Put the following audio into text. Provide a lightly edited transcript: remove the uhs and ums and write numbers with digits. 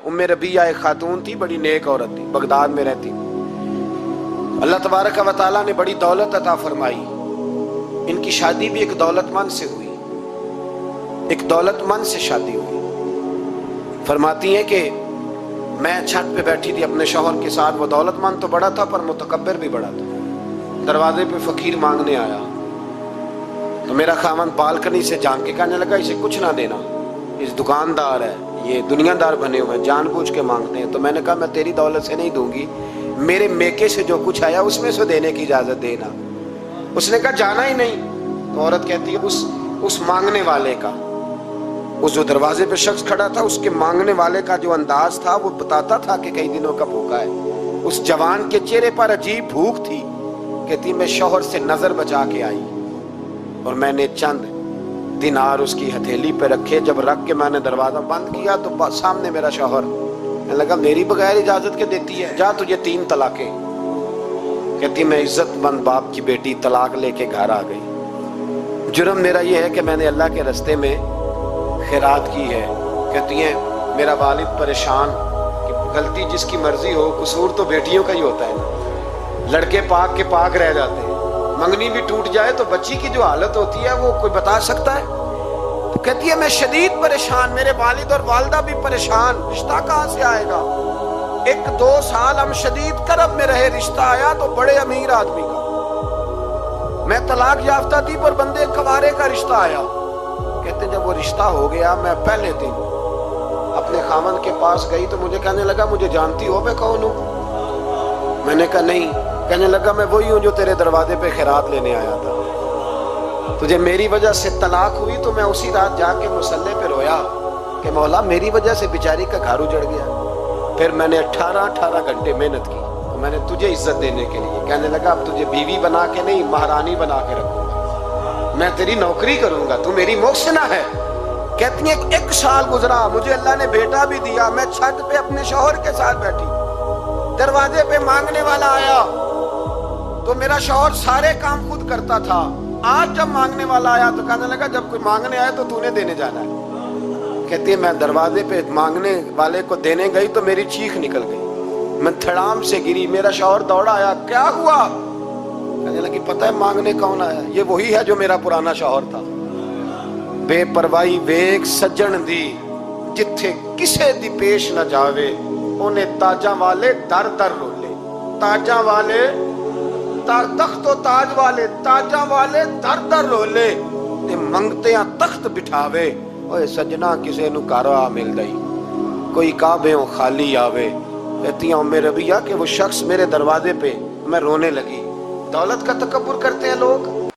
उम्मे रबिया एक खातून थी, बड़ी नेक औरत थी, बगदाद में रहती। अल्लाह तबारक व तआला ने बड़ी दौलत अता फरमाई। इनकी शादी भी एक दौलतमंद से हुई, एक दौलतमंद से शादी हुई। फरमाती हैं कि मैं छत पे बैठी थी अपने शौहर के साथ। वो दौलतमंद तो बड़ा था पर मुतकब्बिर भी बड़ा था। दरवाजे पे फकीर मांगने आया तो मेरा खामन बालकनी से झांक के कहने लगा, इसे कुछ ना देना, इस दुकानदार है, ये दुनियादार बने हुए हैं, जानबूझ के मांगते हैं। तो मैंने कहा मैं तेरी दौलत से नहीं दूंगी, मेरे मेके से जो कुछ आया उसमें से देने की इजाजत देना। उसने कहा जाना ही नहीं। तो औरत कहती है उस मांगने वाले का, उस जो दरवाजे पे शख्स खड़ा था, उसके मांगने वाले का जो अंदाज था वो बताता था कि कई दिनों का भूखा है। उस जवान के चेहरे पर अजीब भूख थी। कहती मैं शौहर से नजर बचा के आई और मैंने चंद दिनार उसकी हथेली पे रखे। जब रख के मैंने दरवाजा बंद किया तो सामने मेरा शौहर। मैं लगा मेरी बगैर इजाजत के देती है, जा तुझे 3 तलाके। कहती मैं इज्जतमंद बाप की बेटी तलाक लेके घर आ गई। जुर्म मेरा ये है कि मैंने अल्लाह के रास्ते में खैरात की है। कहती हैं मेरा वालिद परेशान कि गलती जिसकी मर्जी हो, कसूर तो बेटियों का ही होता है ना। लड़के पाक के पाक रह जाते हैं, मंगनी भी टूट जाए तो बच्ची की जो हालत होती है वो कोई बता सकता है। तो कहती है मैं शदीद परेशान, मेरे वालिद और वालदा भी परेशान, रिश्ता कहाँ से आएगा। 1-2 साल हम शदीद करब में रहे, रिश्ता आया तो बड़े अमीर आदमी का। मैं तलाक याफ्ता थी पर बंदे कवारे का रिश्ता आया। कहते जब वो रिश्ता हो गया, मैं पहले दिन अपने खामन के पास गई तो मुझे कहने लगा मुझे जानती हो मैं कौन हूँ। मैंने कहा नहीं। कहने लगा मैं वही हूँ जो तेरे दरवाजे पे खैरात लेने आया था। तुझे मेरी वजह से तलाक हुई तो मैं उसी रात जाके मुसल्ले पे रोया कि मौला मेरी वजह से बेचारी का घर उजड़ गया। फिर मैंने 18 घंटे मेहनत की तो मैंने तुझे इज्जत देने के लिए। कहने लगा अब तुझे बीवी बना के नहीं, महारानी बना के रखूंगा, मैं तेरी नौकरी करूंगा, तू मेरी मोहसिना है। कहती है 1 साल गुजरा, मुझे अल्लाह ने बेटा भी दिया। मैं छत पे अपने शौहर के साथ बैठी, दरवाजे पे मांगने वाला आया तो मेरा शौहर सारे काम खुद करता था। आज जब मांगने वाला आया तो कहने लगा जब कोई मांगने आया तो तूने देने जाना है। कहती है मैं दरवाजे पे मांगने वाले को देने गई तो मेरी चीख निकल गई, मैं धड़ाम से गिरी। मेरा शौहर दौड़ा आया, क्या हुआ। कहने लगी पता है मांगने कौन आया, ये वही है जो मेरा पुराना शौहर था। बेपरवाही वेख सज्जन दी, जिथे किसे दी पेश न जावे, उन्हें ताजा वाले दर दर रोले। ताजा वाले तख्त ताज वाले, ताजा वाले दर दर रोले, ते मंगते तख्त बिठावे। ओए सजना किसे नु कारवा मिल गई, कोई काबे खाली आवे। कहती उम्मे रबिया कि वो शख्स मेरे दरवाजे पे, मैं रोने लगी। दौलत का तकब्बुर करते हैं लोग।